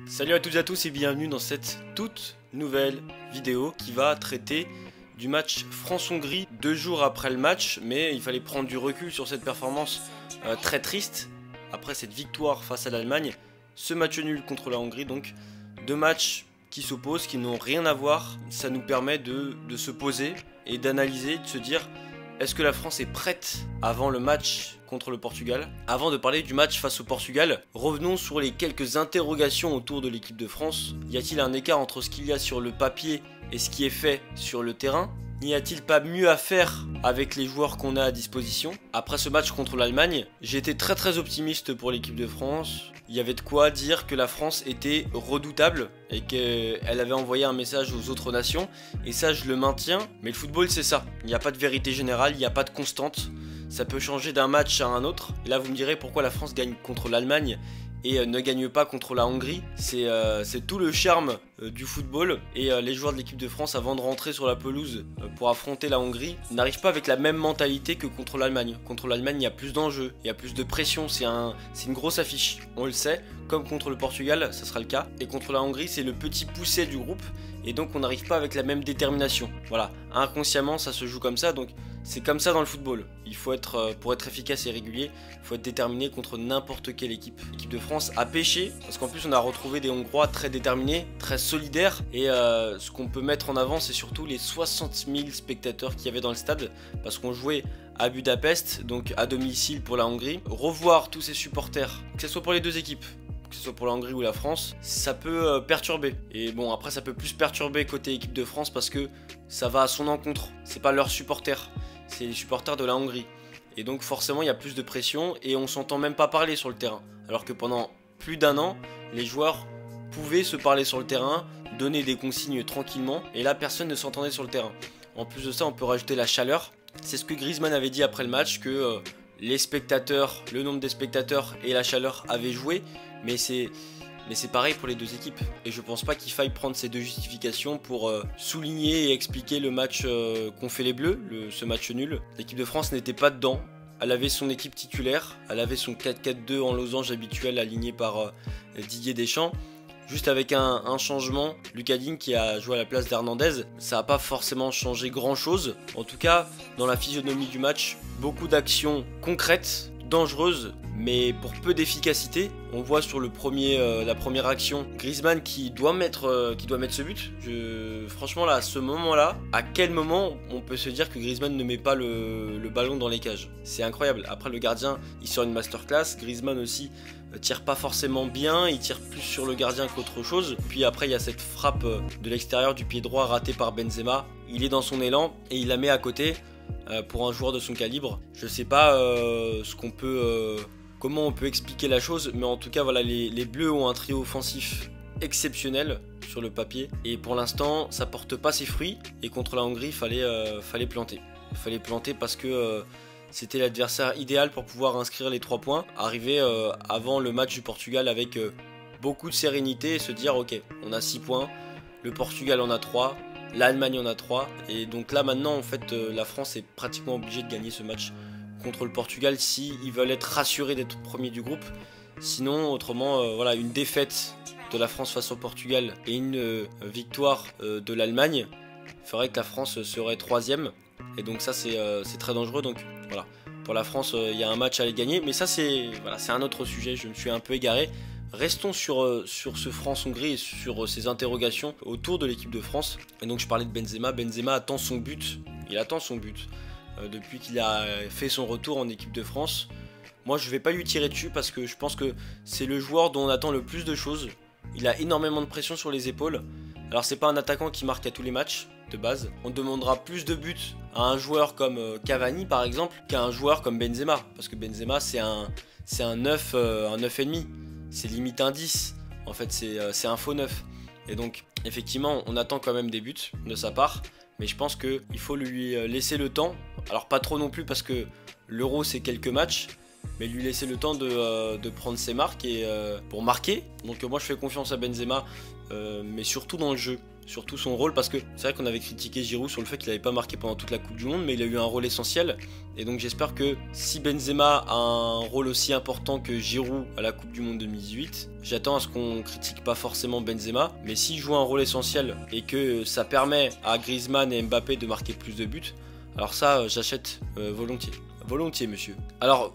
Salut à toutes et à tous et bienvenue dans cette toute nouvelle vidéo qui va traiter du match France-Hongrie 2 jours après le match, mais il fallait prendre du recul sur cette performance très triste après cette victoire face à l'Allemagne, ce match nul contre la Hongrie, donc deux matchs qui s'opposent, qui n'ont rien à voir. Ça nous permet de se poser et d'analyser, de se dire est-ce que la France est prête avant le match contre le Portugal? Avant de parler du match face au Portugal, revenons sur les quelques interrogations autour de l'équipe de France. Y a-t-il un écart entre ce qu'il y a sur le papier et ce qui est fait sur le terrain? N'y a-t-il pas mieux à faire avec les joueurs qu'on a à disposition? Après ce match contre l'Allemagne, j'ai été très optimiste pour l'équipe de France. Il y avait de quoi dire que la France était redoutable et qu'elle avait envoyé un message aux autres nations. Et ça, je le maintiens. Mais le football, c'est ça. Il n'y a pas de vérité générale, il n'y a pas de constante. Ça peut changer d'un match à un autre. Et là, vous me direz pourquoi la France gagne contre l'Allemagne et ne gagne pas contre la Hongrie. C'est tout le charme du football. Et les joueurs de l'équipe de France, avant de rentrer sur la pelouse pour affronter la Hongrie, n'arrivent pas avec la même mentalité que contre l'Allemagne. Contre l'Allemagne, il y a plus d'enjeux, il y a plus de pression, c'est une grosse affiche, on le sait. Comme contre le Portugal, ça sera le cas. Et contre la Hongrie, c'est le petit poussé du groupe. Et donc, on n'arrive pas avec la même détermination. Voilà, inconsciemment, ça se joue comme ça. Donc, c'est comme ça dans le football. Il faut être, pour être efficace et régulier, il faut être déterminé contre n'importe quelle équipe. L'équipe de France a pêché, parce qu'en plus, on a retrouvé des Hongrois très déterminés, très solidaires. Et ce qu'on peut mettre en avant, c'est surtout les 60 000 spectateurs qu'il y avait dans le stade, parce qu'on jouait à Budapest, donc à domicile pour la Hongrie. Revoir tous ces supporters, que ce soit pour les deux équipes, que ce soit pour la Hongrie ou la France, ça peut perturber. Et bon, après ça peut plus perturber côté équipe de France parce que ça va à son encontre. C'est pas leurs supporters, c'est les supporters de la Hongrie. Et donc forcément il y a plus de pression et on s'entend même pas parler sur le terrain. Alors que pendant plus d'un an, les joueurs pouvaient se parler sur le terrain, donner des consignes tranquillement, et là personne ne s'entendait sur le terrain. En plus de ça, on peut rajouter la chaleur. C'est ce que Griezmann avait dit après le match, que les spectateurs, le nombre des spectateurs et la chaleur avaient joué, mais c'est pareil pour les deux équipes. Et je pense pas qu'il faille prendre ces deux justifications pour souligner et expliquer le match qu'ont fait les Bleus, ce match nul. L'équipe de France n'était pas dedans. Elle avait son équipe titulaire, elle avait son 4-4-2 en losange habituel aligné par Didier Deschamps. Juste avec un changement, Lucas Digne qui a joué à la place d'Hernandez, ça n'a pas forcément changé grand chose. En tout cas, dans la physionomie du match, beaucoup d'actions concrètes, dangereuses, mais pour peu d'efficacité. On voit sur la première action, Griezmann qui doit mettre ce but. Franchement là, à ce moment-là, à quel moment on peut se dire que Griezmann ne met pas le ballon dans les cages? C'est incroyable. Après le gardien, il sort une masterclass. Griezmann aussi tire pas forcément bien, il tire plus sur le gardien qu'autre chose. Puis après il y a cette frappe de l'extérieur du pied droit ratée par Benzema. Il est dans son élan et il la met à côté. Pour un joueur de son calibre, je sais pas comment on peut expliquer la chose, mais en tout cas voilà, les Bleus ont un trio offensif exceptionnel sur le papier et pour l'instant ça porte pas ses fruits. Et contre la Hongrie, fallait planter. Il fallait planter parce que c'était l'adversaire idéal pour pouvoir inscrire les 3 points, arriver avant le match du Portugal avec beaucoup de sérénité et se dire ok, on a 6 points, le Portugal en a 3, l'Allemagne en a 3, et donc là maintenant en fait la France est pratiquement obligée de gagner ce match contre le Portugal si ils veulent être rassurés d'être premiers du groupe. Sinon autrement voilà, une défaite de la France face au Portugal et une victoire de l'Allemagne ferait que la France serait 3ème, et donc ça c'est très dangereux. Donc voilà, pour la France il y a un match à aller gagner, mais ça c'est un autre sujet, je me suis un peu égaré. Restons sur ce France-Hongrie et sur ces interrogations autour de l'équipe de France. Et donc je parlais de Benzema. Benzema attend son but. Il attend son but depuis qu'il a fait son retour en équipe de France. Moi je ne vais pas lui tirer dessus parce que je pense que c'est le joueur dont on attend le plus de choses. Il a énormément de pression sur les épaules. Alors c'est pas un attaquant qui marque à tous les matchs de base. On demandera plus de buts à un joueur comme Cavani par exemple qu'à un joueur comme Benzema. Parce que Benzema c'est un 9, un 9,5. C'est limite un 10, en fait c'est un faux 9. Et donc effectivement on attend quand même des buts de sa part, mais je pense qu'il faut lui laisser le temps. Alors pas trop non plus parce que l'Euro c'est quelques matchs, mais lui laisser le temps de prendre ses marques et pour marquer. Donc moi je fais confiance à Benzema, mais surtout dans le jeu. Surtout son rôle, parce que c'est vrai qu'on avait critiqué Giroud sur le fait qu'il n'avait pas marqué pendant toute la Coupe du Monde, mais il a eu un rôle essentiel. Et donc j'espère que si Benzema a un rôle aussi important que Giroud à la Coupe du Monde 2018, j'attends à ce qu'on critique pas forcément Benzema, mais s'il joue un rôle essentiel et que ça permet à Griezmann et Mbappé de marquer plus de buts, alors ça j'achète volontiers. Volontiers monsieur. Alors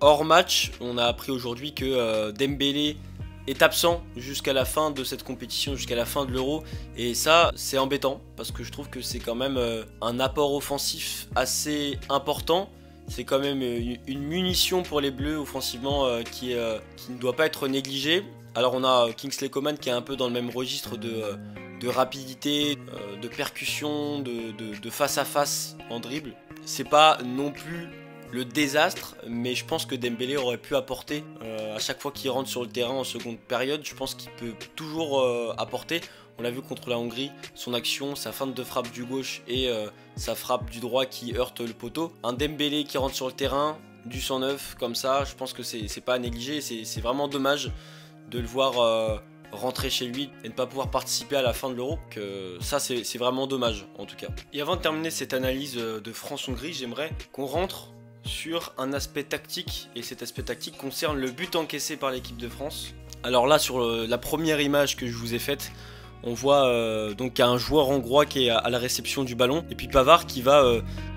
hors match, on a appris aujourd'hui que Dembélé est absent jusqu'à la fin de cette compétition, jusqu'à la fin de l'Euro, et ça c'est embêtant parce que je trouve que c'est quand même un apport offensif assez important. C'est quand même une munition pour les Bleus offensivement qui ne doit pas être négligée. Alors on a Kingsley Coman qui est un peu dans le même registre de rapidité, de percussion, de face à face en dribble. C'est pas non plus le désastre, mais je pense que Dembélé aurait pu apporter à chaque fois qu'il rentre sur le terrain en seconde période. Je pense qu'il peut toujours apporter. On l'a vu contre la Hongrie, son action, sa feinte de frappe du gauche et sa frappe du droit qui heurte le poteau. Un Dembélé qui rentre sur le terrain, du 109 comme ça, je pense que c'est pas à négliger. C'est vraiment dommage de le voir rentrer chez lui et ne pas pouvoir participer à la fin de l'Euro. Ça c'est vraiment dommage en tout cas. Et avant de terminer cette analyse de France-Hongrie, j'aimerais qu'on rentre sur un aspect tactique, et cet aspect tactique concerne le but encaissé par l'équipe de France. Alors là, sur la première image que je vous ai faite, on voit donc un joueur hongrois qui est à la réception du ballon, et puis Pavard qui va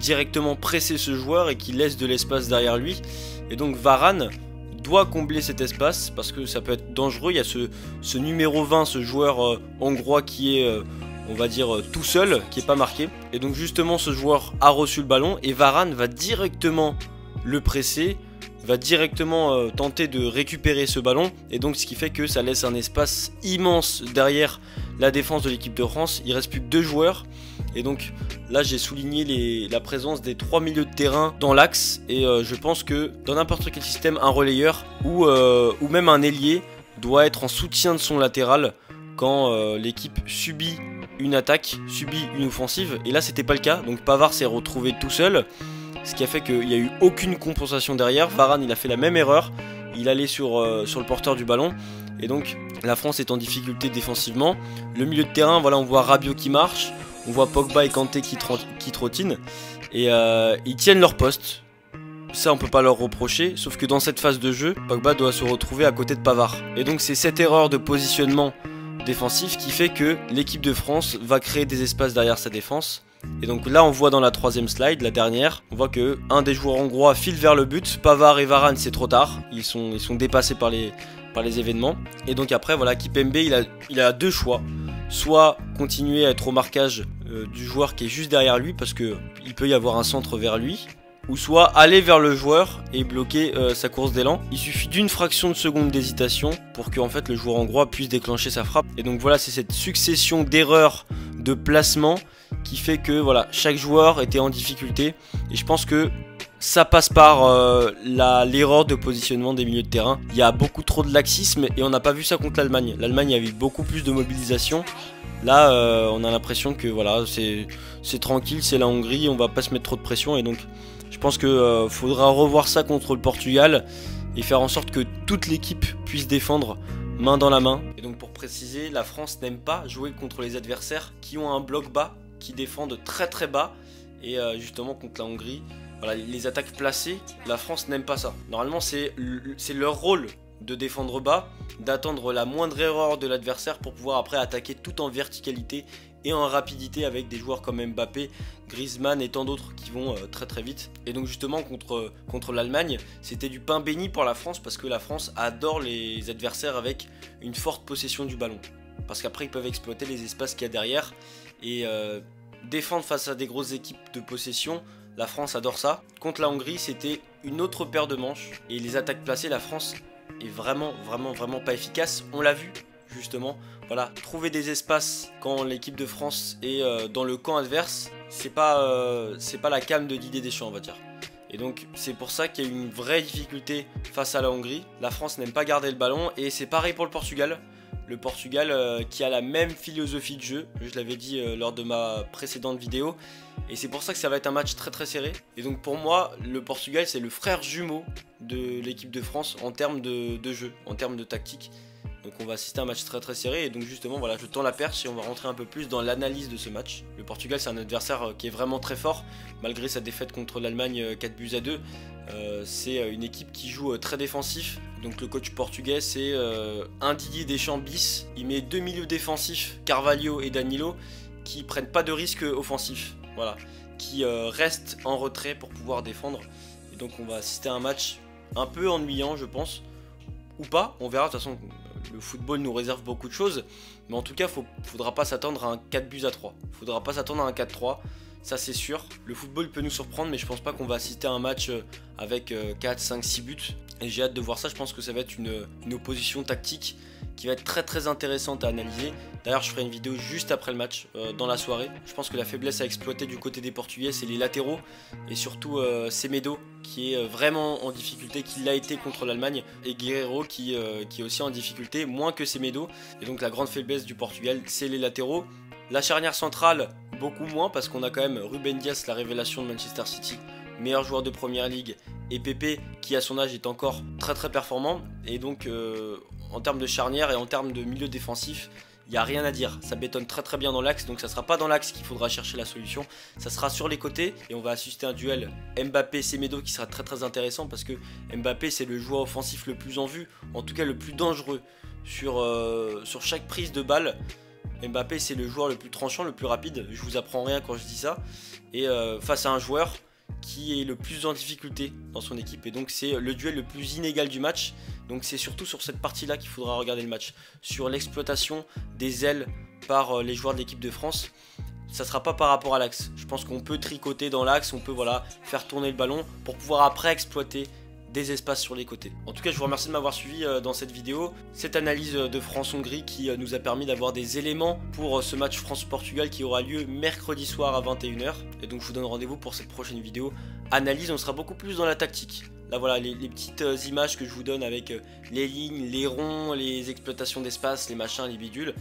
directement presser ce joueur et qui laisse de l'espace derrière lui. Et donc Varane doit combler cet espace parce que ça peut être dangereux. Il y a ce numéro 20, ce joueur hongrois qui est on va dire tout seul, qui n'est pas marqué. Et donc justement ce joueur a reçu le ballon et Varane va directement le presser, va directement tenter de récupérer ce ballon. Et donc ce qui fait que ça laisse un espace immense derrière la défense de l'équipe de France. Il ne reste plus que 2 joueurs. Et donc là j'ai souligné la présence des 3 milieux de terrain dans l'axe. Et je pense que dans n'importe quel système, un relayeur ou même un ailier doit être en soutien de son latéral quand l'équipe subit une attaque, subit une offensive, et là c'était pas le cas. Donc Pavard s'est retrouvé tout seul, ce qui a fait qu'il n'y a eu aucune compensation derrière. Varane il a fait la même erreur, il allait sur le porteur du ballon, et donc la France est en difficulté défensivement. Le milieu de terrain, voilà, on voit Rabiot qui marche, on voit Pogba et Kanté qui trottinent, et ils tiennent leur poste. Ça on peut pas leur reprocher, sauf que dans cette phase de jeu, Pogba doit se retrouver à côté de Pavard. Et donc c'est cette erreur de positionnement défensif qui fait que l'équipe de France va créer des espaces derrière sa défense. Et donc là on voit dans la troisième slide, la dernière, on voit que un des joueurs hongrois file vers le but. Pavard et Varane c'est trop tard, ils sont dépassés par les événements. Et donc après voilà, Kimpembe il a 2 choix, soit continuer à être au marquage du joueur qui est juste derrière lui parce que il peut y avoir un centre vers lui, ou soit aller vers le joueur et bloquer sa course d'élan. Il suffit d'une fraction de seconde d'hésitation pour que en fait, le joueur hongrois puisse déclencher sa frappe. Et donc voilà, c'est cette succession d'erreurs de placement qui fait que voilà, chaque joueur était en difficulté. Et je pense que ça passe par l'erreur de positionnement des milieux de terrain. Il y a beaucoup trop de laxisme et on n'a pas vu ça contre l'Allemagne. L'Allemagne avait beaucoup plus de mobilisation. Là, on a l'impression que voilà, c'est tranquille, c'est la Hongrie, on va pas se mettre trop de pression. Et donc je pense que faudra revoir ça contre le Portugal et faire en sorte que toute l'équipe puisse défendre main dans la main. Et donc pour préciser, la France n'aime pas jouer contre les adversaires qui ont un bloc bas, qui défendent très très bas. Et justement contre la Hongrie, voilà, les attaques placées, la France n'aime pas ça. Normalement c'est leur rôle de défendre bas, d'attendre la moindre erreur de l'adversaire pour pouvoir après attaquer tout en verticalité et en rapidité avec des joueurs comme Mbappé, Griezmann et tant d'autres qui vont très très vite. Et donc justement contre l'Allemagne, c'était du pain béni pour la France parce que la France adore les adversaires avec une forte possession du ballon. Parce qu'après ils peuvent exploiter les espaces qu'il y a derrière et défendre face à des grosses équipes de possession. La France adore ça. Contre la Hongrie, c'était une autre paire de manches et les attaques placées, la France est vraiment pas efficace. On l'a vu justement, voilà, trouver des espaces quand l'équipe de France est dans le camp adverse, c'est pas la came de Didier Deschamps, on va dire. Et donc c'est pour ça qu'il y a eu une vraie difficulté face à la Hongrie. La France n'aime pas garder le ballon et c'est pareil pour le Portugal Le Portugal qui a la même philosophie de jeu, je l'avais dit lors de ma précédente vidéo, et c'est pour ça que ça va être un match très très serré. Et donc pour moi, le Portugal c'est le frère jumeau de l'équipe de France en termes de jeu, en termes de tactique. Donc on va assister à un match très très serré, et donc justement voilà, je tends la perche et on va rentrer un peu plus dans l'analyse de ce match. Le Portugal c'est un adversaire qui est vraiment très fort, malgré sa défaite contre l'Allemagne 4-2. C'est une équipe qui joue très défensif. Donc le coach portugais c'est un Didier Deschamps bis. Il met deux milieux défensifs, Carvalho et Danilo, qui prennent pas de risques offensifs, voilà, qui restent en retrait pour pouvoir défendre. Et donc on va assister à un match un peu ennuyant je pense, ou pas, on verra. De toute façon le football nous réserve beaucoup de choses, mais en tout cas faudra pas s'attendre à un 4-3. Faudra pas s'attendre à un 4-3, ça c'est sûr. Le football peut nous surprendre, mais je pense pas qu'on va assister à un match avec 4, 5, 6 buts. Et j'ai hâte de voir ça. Je pense que ça va être une opposition tactique qui va être très très intéressante à analyser. D'ailleurs je ferai une vidéo juste après le match, dans la soirée. Je pense que la faiblesse à exploiter du côté des Portugais c'est les latéraux, et surtout Semedo qui est vraiment en difficulté, qui l'a été contre l'Allemagne, et Guerreiro qui est aussi en difficulté, moins que Semedo. Et donc la grande faiblesse du Portugal c'est les latéraux. La charnière centrale beaucoup moins, parce qu'on a quand même Ruben Dias, la révélation de Manchester City, meilleur joueur de Première Ligue, et Pepe qui à son âge est encore très très performant. Et donc en termes de charnière et en termes de milieu défensif, il n'y a rien à dire, ça bétonne très très bien dans l'axe. Donc ça sera pas dans l'axe qu'il faudra chercher la solution, ça sera sur les côtés. Et on va assister à un duel Mbappé-Semedo qui sera très très intéressant, parce que Mbappé c'est le joueur offensif le plus en vue, en tout cas le plus dangereux sur chaque prise de balle. Mbappé c'est le joueur le plus tranchant, le plus rapide, je vous apprends rien quand je dis ça. Et face à un joueur qui est le plus en difficulté dans son équipe, et donc c'est le duel le plus inégal du match. Donc c'est surtout sur cette partie là qu'il faudra regarder le match, sur l'exploitation des ailes par les joueurs de l'équipe de France. Ça sera pas par rapport à l'axe, je pense qu'on peut tricoter dans l'axe, on peut voilà, faire tourner le ballon pour pouvoir après exploiter des espaces sur les côtés. En tout cas, je vous remercie de m'avoir suivi dans cette vidéo, cette analyse de France-Hongrie qui nous a permis d'avoir des éléments pour ce match France-Portugal qui aura lieu mercredi soir à 21 h. Et donc je vous donne rendez-vous pour cette prochaine vidéo analyse. On sera beaucoup plus dans la tactique. Là voilà les petites images que je vous donne avec les lignes, les ronds, les exploitations d'espace, les machins, les bidules.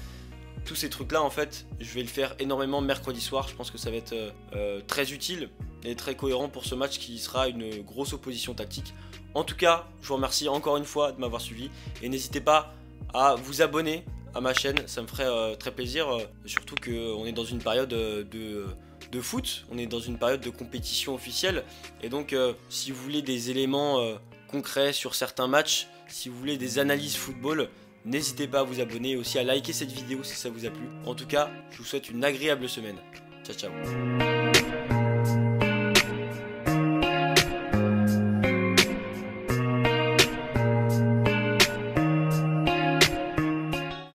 Tous ces trucs là en fait, je vais le faire énormément mercredi soir. Je pense que ça va être très utile et très cohérent pour ce match qui sera une grosse opposition tactique. En tout cas, je vous remercie encore une fois de m'avoir suivi, et n'hésitez pas à vous abonner à ma chaîne, ça me ferait très plaisir, surtout qu'on est dans une période de foot, on est dans une période de compétition officielle, et donc si vous voulez des éléments concrets sur certains matchs, si vous voulez des analyses football, n'hésitez pas à vous abonner et aussi à liker cette vidéo si ça vous a plu. En tout cas, je vous souhaite une agréable semaine. Ciao ciao.